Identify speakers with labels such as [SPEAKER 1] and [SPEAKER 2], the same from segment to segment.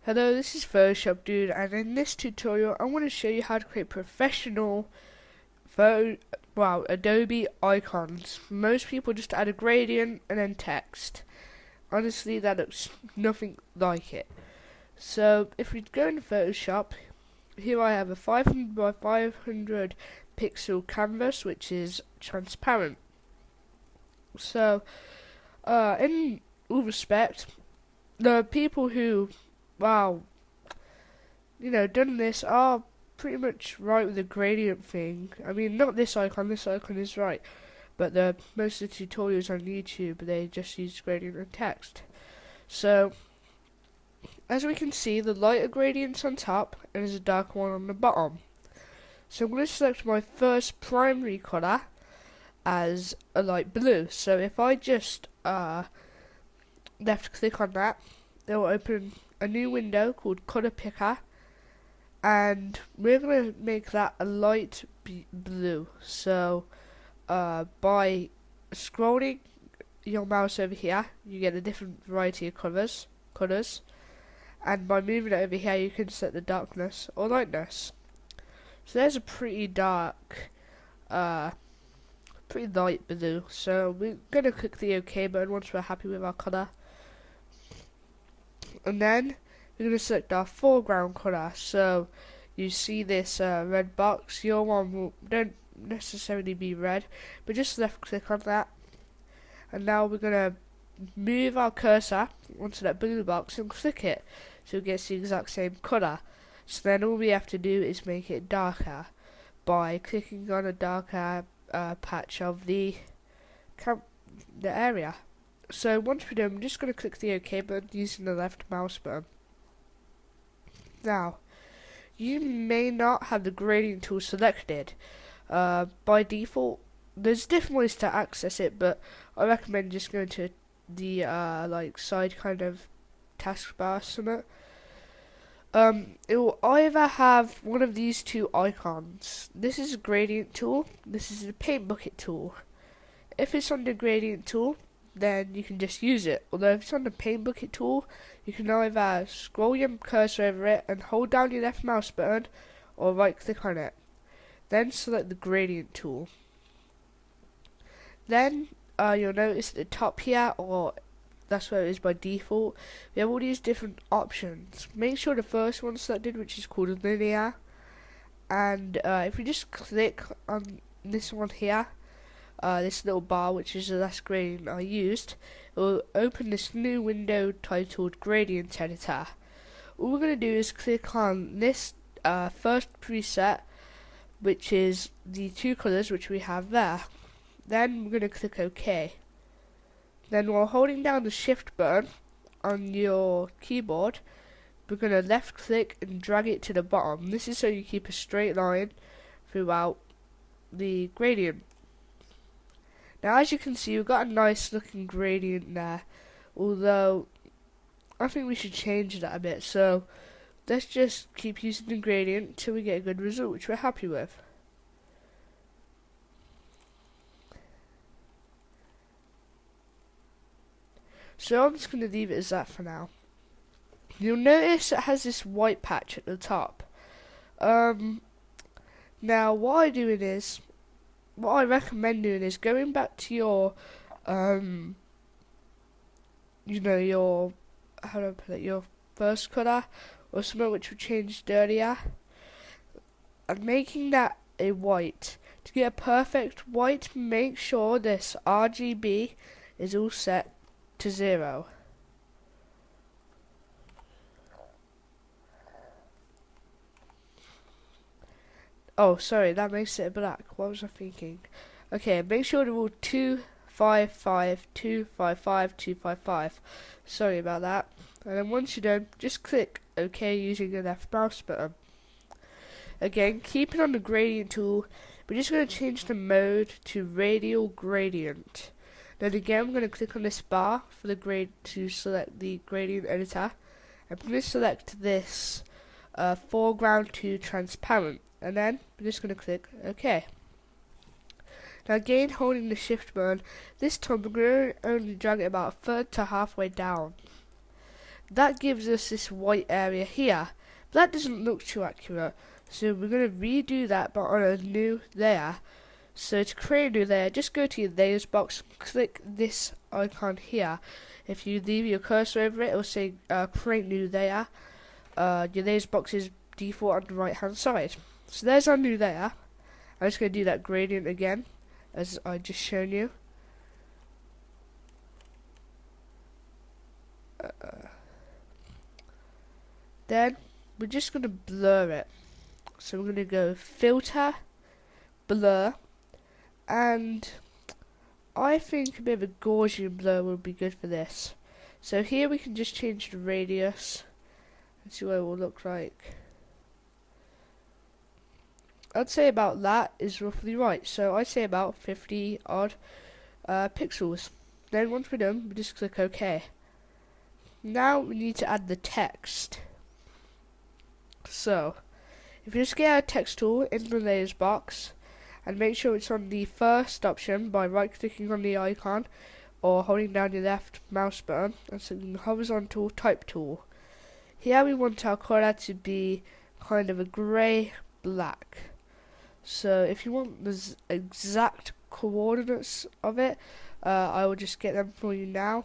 [SPEAKER 1] Hello, this is Photoshop Dude, and in this tutorial I want to show you how to create professional Adobe icons. Most people just add a gradient and then text. Honestly, that looks nothing like it. So if we go into Photoshop, here I have a 500 by 500 pixel canvas which is transparent. So in all respect, the people who done this are pretty much right with the gradient thing. I mean, not this icon is right, but most of the tutorials on YouTube, they just use gradient and text. So, as we can see, the lighter gradient's on top, and there's a darker one on the bottom. So I'm going to select my first primary colour as a light blue. So if I just left click on that, it will open a new window called Color Picker, and we're going to make that a light blue. So by scrolling your mouse over here, you get a different variety of colours, and by moving it over here you can set the darkness or lightness. So there's a pretty dark, pretty light blue. So we're going to click the OK button once we're happy with our colour. And then we're going to select our foreground colour. So you see this red box. Your one don't necessarily be red, but just left click on that. And now we're going to move our cursor onto that blue box and click it, so it gets the exact same colour. So then all we have to do is make it darker by clicking on a darker patch of the area. So once we're done, I'm just going to click the OK button using the left mouse button. Now, you may not have the gradient tool selected. By default, there's different ways to access it, but I recommend just going to the side kind of taskbar or something. It will either have one of these two icons. This is a gradient tool. This is a paint bucket tool. If it's on the gradient tool, then you can just use it. Although if it's on the paint bucket tool, you can either scroll your cursor over it and hold down your left mouse button, or right click on it. Then select the gradient tool. Then you'll notice at the top here, or that's where it is by default, we have all these different options. Make sure the first one's selected, which is called linear. And if we just click on this one here, this little bar, which is the last gradient I used, it will open this new window titled Gradient Editor. All we're going to do is click on this first preset, which is the two colours which we have there. Then we're going to click OK. Then while holding down the Shift button on your keyboard, we're going to left click and drag it to the bottom. This is so you keep a straight line throughout the gradient. Now as you can see, we've got a nice looking gradient there, although I think we should change that a bit. So let's just keep using the gradient until we get a good result which we're happy with. So I'm just going to leave it as that for now. You'll notice it has this white patch at the top. Now what I recommend doing is going back to your, your, how do I put it, your first colour, or something which we changed earlier, and making that a white. To get a perfect white, make sure this RGB is all set to 0. Oh, sorry, that makes it black. What was I thinking? Okay, make sure they're all 255, 255, 255. Sorry about that. And then once you're done, just click OK using the left mouse button. Again, keep it on the gradient tool. We're just going to change the mode to radial gradient. Then again, I'm going to click on this bar for the grade to select the gradient editor. I'm going to select this foreground to transparent, and then I'm just going to click OK. Now again, holding the Shift button, this time we're going to only drag it about a third to halfway down. that gives us this white area here. But that doesn't look too accurate, so we're going to redo that but on a new layer. So to create a new layer, just go to your layers box, click this icon here. If you leave your cursor over it, it will say create new layer. Your layers box is default on the right hand side. So there's our new layer. I'm just going to do that gradient again, as I just shown you. Then we're just going to blur it. So we're going to go filter, blur, and I think a bit of a Gaussian blur would be good for this. So here we can just change the radius and see what it will look like. I'd say about that is roughly right. So I'd say about 50 odd pixels. Then once we're done, we just click OK. Now we need to add the text. So if you just get our text tool in the layers box and make sure it's on the first option by right clicking on the icon or holding down your left mouse button and selecting the horizontal type tool. Here we want our colour to be kind of a grey black. So if you want the exact coordinates of it, I will just get them for you now.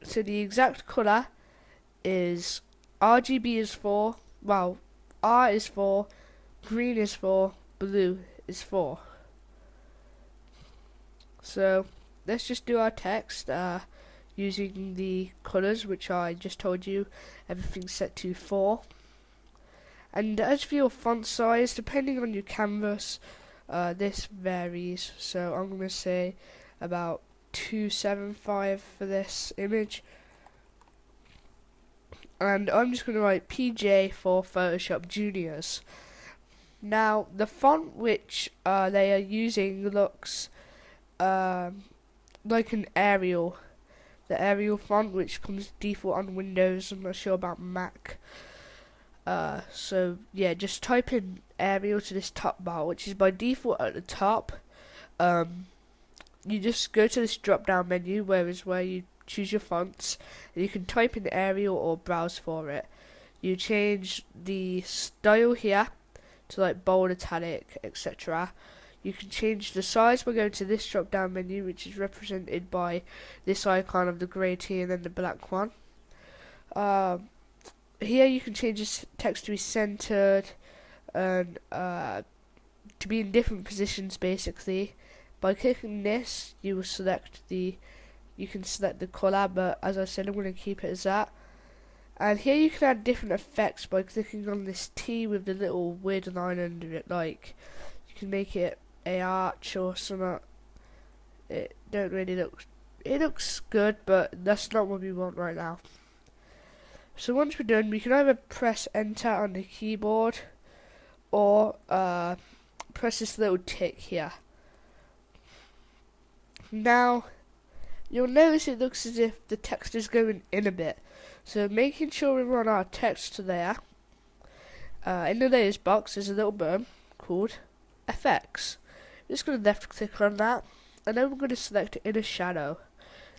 [SPEAKER 1] So the exact colour is RGB is 4, well, R is 4, green is 4, blue is 4. So let's just do our text using the colours which I just told you, everything's set to 4. And as for your font size, depending on your canvas, this varies. So I'm going to say about 275 for this image. And I'm just going to write PJ for Photoshop Juniors. Now, the font which they are using looks like an Arial. The Arial font which comes default on Windows. I'm not sure about Mac. So yeah, just type in Arial to this top bar, which is by default at the top. You just go to this drop down menu where you choose your fonts, and you can type in Arial or browse for it. You change the style here to like bold, italic, etc. You can change the size by going to this drop down menu, which is represented by this icon of the grey T and then the black one. Here you can change this text to be centered and to be in different positions basically. By clicking this, you can select the colour, but as I said, I'm going to keep it as that. And here you can add different effects by clicking on this T with the little weird line under it, like you can make it a arch or something. It don't really look, it looks good, but that's not what we want right now. So once we're done, we can either press enter on the keyboard or press this little tick here. Now you'll notice it looks as if the text is going in a bit. So making sure we run our text there. In the layers box there's a little button called FX. I'm just going to left click on that, and then we're going to select inner shadow.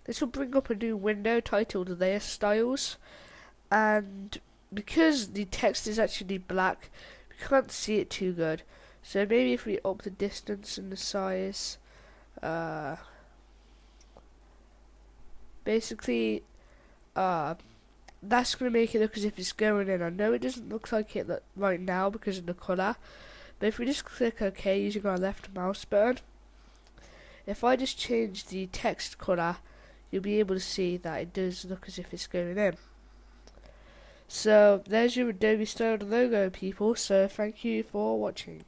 [SPEAKER 1] This will bring up a new window titled layer styles, and because the text is actually black, we can't see it too good. So maybe if we up the distance and the size, basically that's going to make it look as if it's going in. I know it doesn't look like it right now because of the colour, but if we just click OK using our left mouse button, if I just change the text colour, you'll be able to see that it does look as if it's going in. So there's your Adobe styled logo, people, so thank you for watching.